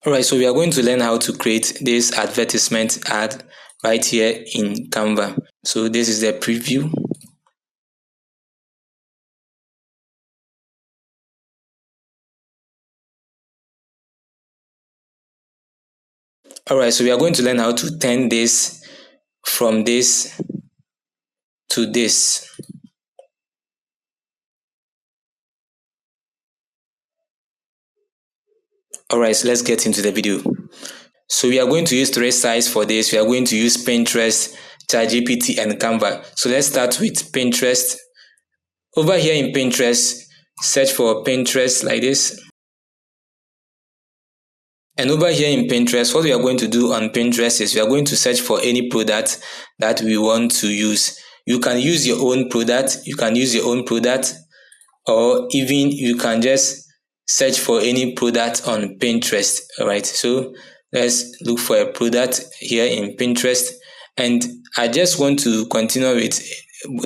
Alright, so we are going to learn how to create this advertisement ad right here in Canva. So this is the preview. Alright, so we are going to learn how to turn this from this to this. Alright, so let's get into the video. So we are going to use 3 sites for this. We are going to use Pinterest, ChatGPT and Canva. So let's start with Pinterest. Over here in Pinterest, search for Pinterest like this. And over here in Pinterest, what we are going to do on Pinterest is we are going to search for any product that we want to use. You can use your own product, or even you can just search for any product on Pinterest. Alright, so let's look for a product here in Pinterest, and I just want to continue with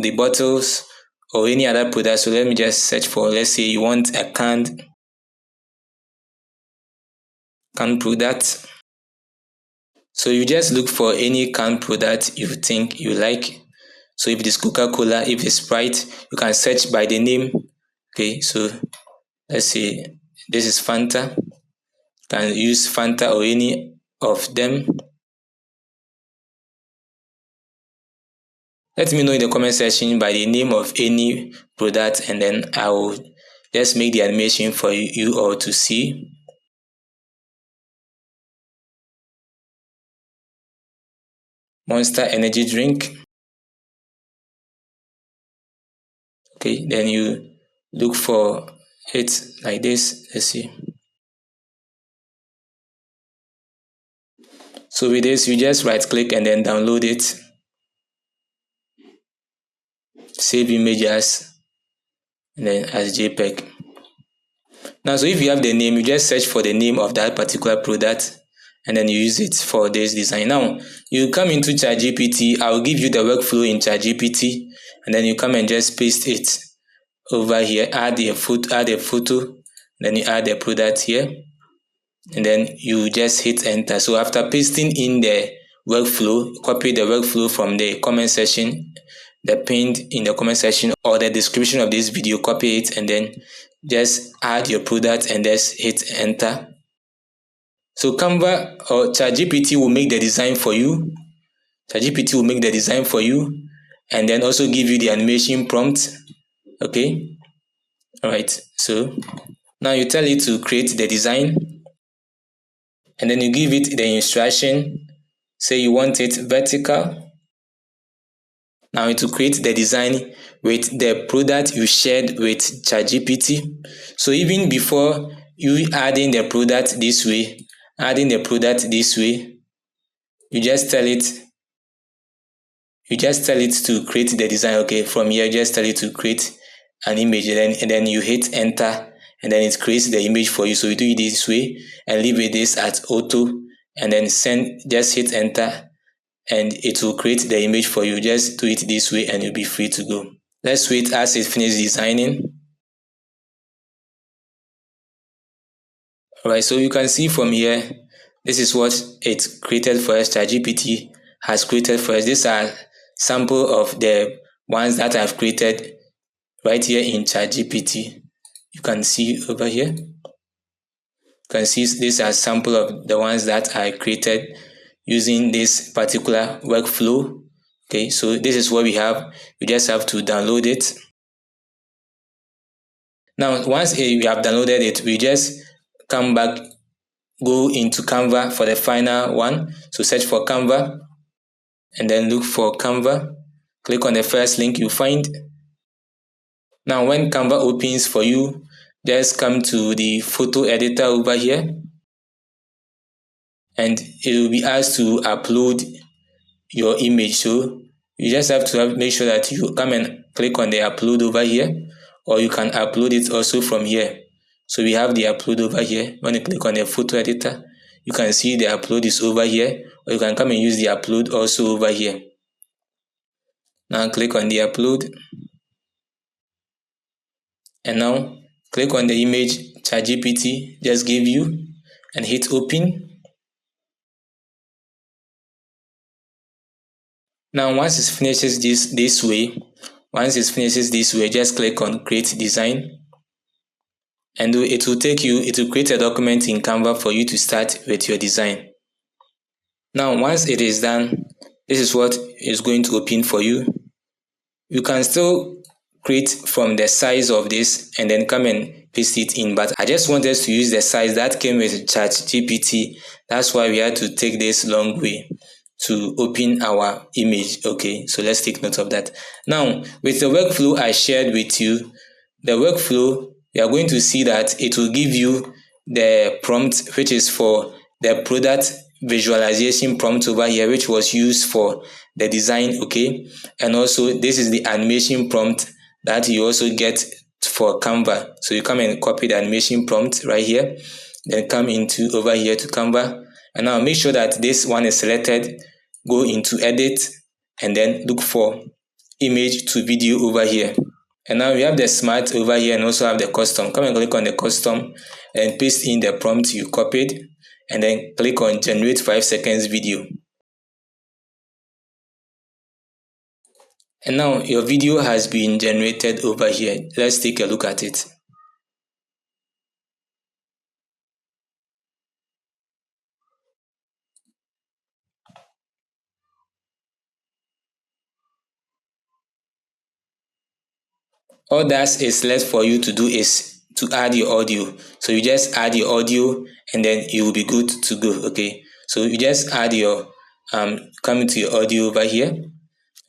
the bottles or any other product. So let me just search for, let's say you want a canned product. So you just look for any canned product you think you like. So if it is Coca-Cola, if it's Sprite, you can search by the name. Okay, so let's say this is Fanta. You can use Fanta or any of them. Let me know in the comment section by the name of any product, and then I will just make the animation for you all to see. Monster energy drink. Okay, then you look for it like this. Let's see. So with this, you just right click and then download it. Save image as, and then as JPEG. Now, so if you have the name, you just search for the name of that particular product and then you use it for this design. Now, you come into ChatGPT. I will give you the workflow in ChatGPT, and then you come and just paste it over here. Add a photo, then you add the product here, and then you just hit enter. So after pasting in the workflow, copy the workflow from the comment section, the pinned in the comment section or the description of this video, copy it and then just add your product and just hit enter. So Canva or ChatGPT will make the design for you. ChatGPT will make the design for you and then also give you the animation prompt. Okay. All right. So now you tell it to create the design, and then you give it the instruction. Say you want it vertical. Now it will create the design with the product you shared with ChatGPT. So even before you adding the product this way, you just tell it to create the design. Okay, from here just tell it to create an image, and then you hit enter, and then it creates the image for you. So you do it this way and leave it this at auto, and then just hit enter, and it will create the image for you. Just do it this way and you'll be free to go. Let's wait as it finishes designing. Alright, so you can see from here, this is what it created for us. ChatGPT has created for us. These are sample of the ones that I've created right here in ChatGPT. You can see over here. You can see these are sample of the ones that I created using this particular workflow. Okay, so this is what we have. You just have to download it. Now, once you have downloaded it, we just come back, go into Canva for the final one. So search for Canva and then look for Canva. Click on the first link you find. Now, when Canva opens for you, just come to the photo editor over here, and it will be asked to upload your image. So you just have to make sure that you come and click on the upload over here, or you can upload it also from here. So we have the upload over here. When you click on the photo editor, you can see the upload is over here, or you can come and use the upload also over here. Now click on the upload, and now click on the image ChatGPT just gave you, and hit open. Now once it finishes this way, just click on create design, and it will create a document in Canva for you to start with your design. Now once it is done, this is what is going to open for you. You can still create from the size of this and then come and paste it in, but I just want us to use the size that came with ChatGPT. That's why we had to take this long way to open our image. Okay, so let's take note of that. Now with the workflow I shared with you, the workflow, you are going to see that it will give you the prompt, which is for the product visualization prompt over here, which was used for the design. Okay, and also this is the animation prompt that you also get for Canva. So you come and copy the animation prompt right here, then come into over here to Canva, and now make sure that this one is selected. Go into edit and then look for image to video over here. And now we have the smart over here and also have the custom. Come and click on the custom and paste in the prompt you copied, and then click on generate 5 seconds video. And now your video has been generated over here. Let's take a look at it. All that is left for you to do is to add your audio. So you just add your audio and then you will be good to go. Okay, so you just add your come into your audio over here,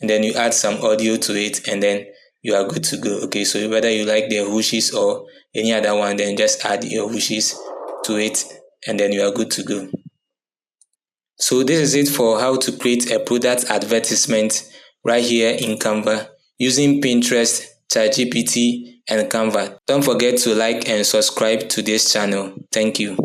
and then you add some audio to it, and then you are good to go. Okay, so whether you like the whooshes or any other one, then just add your whooshes to it, and then you are good to go. So this is it for how to create a product advertisement right here in Canva using Pinterest, ChatGPT and Canva. Don't forget to like and subscribe to this channel. Thank you.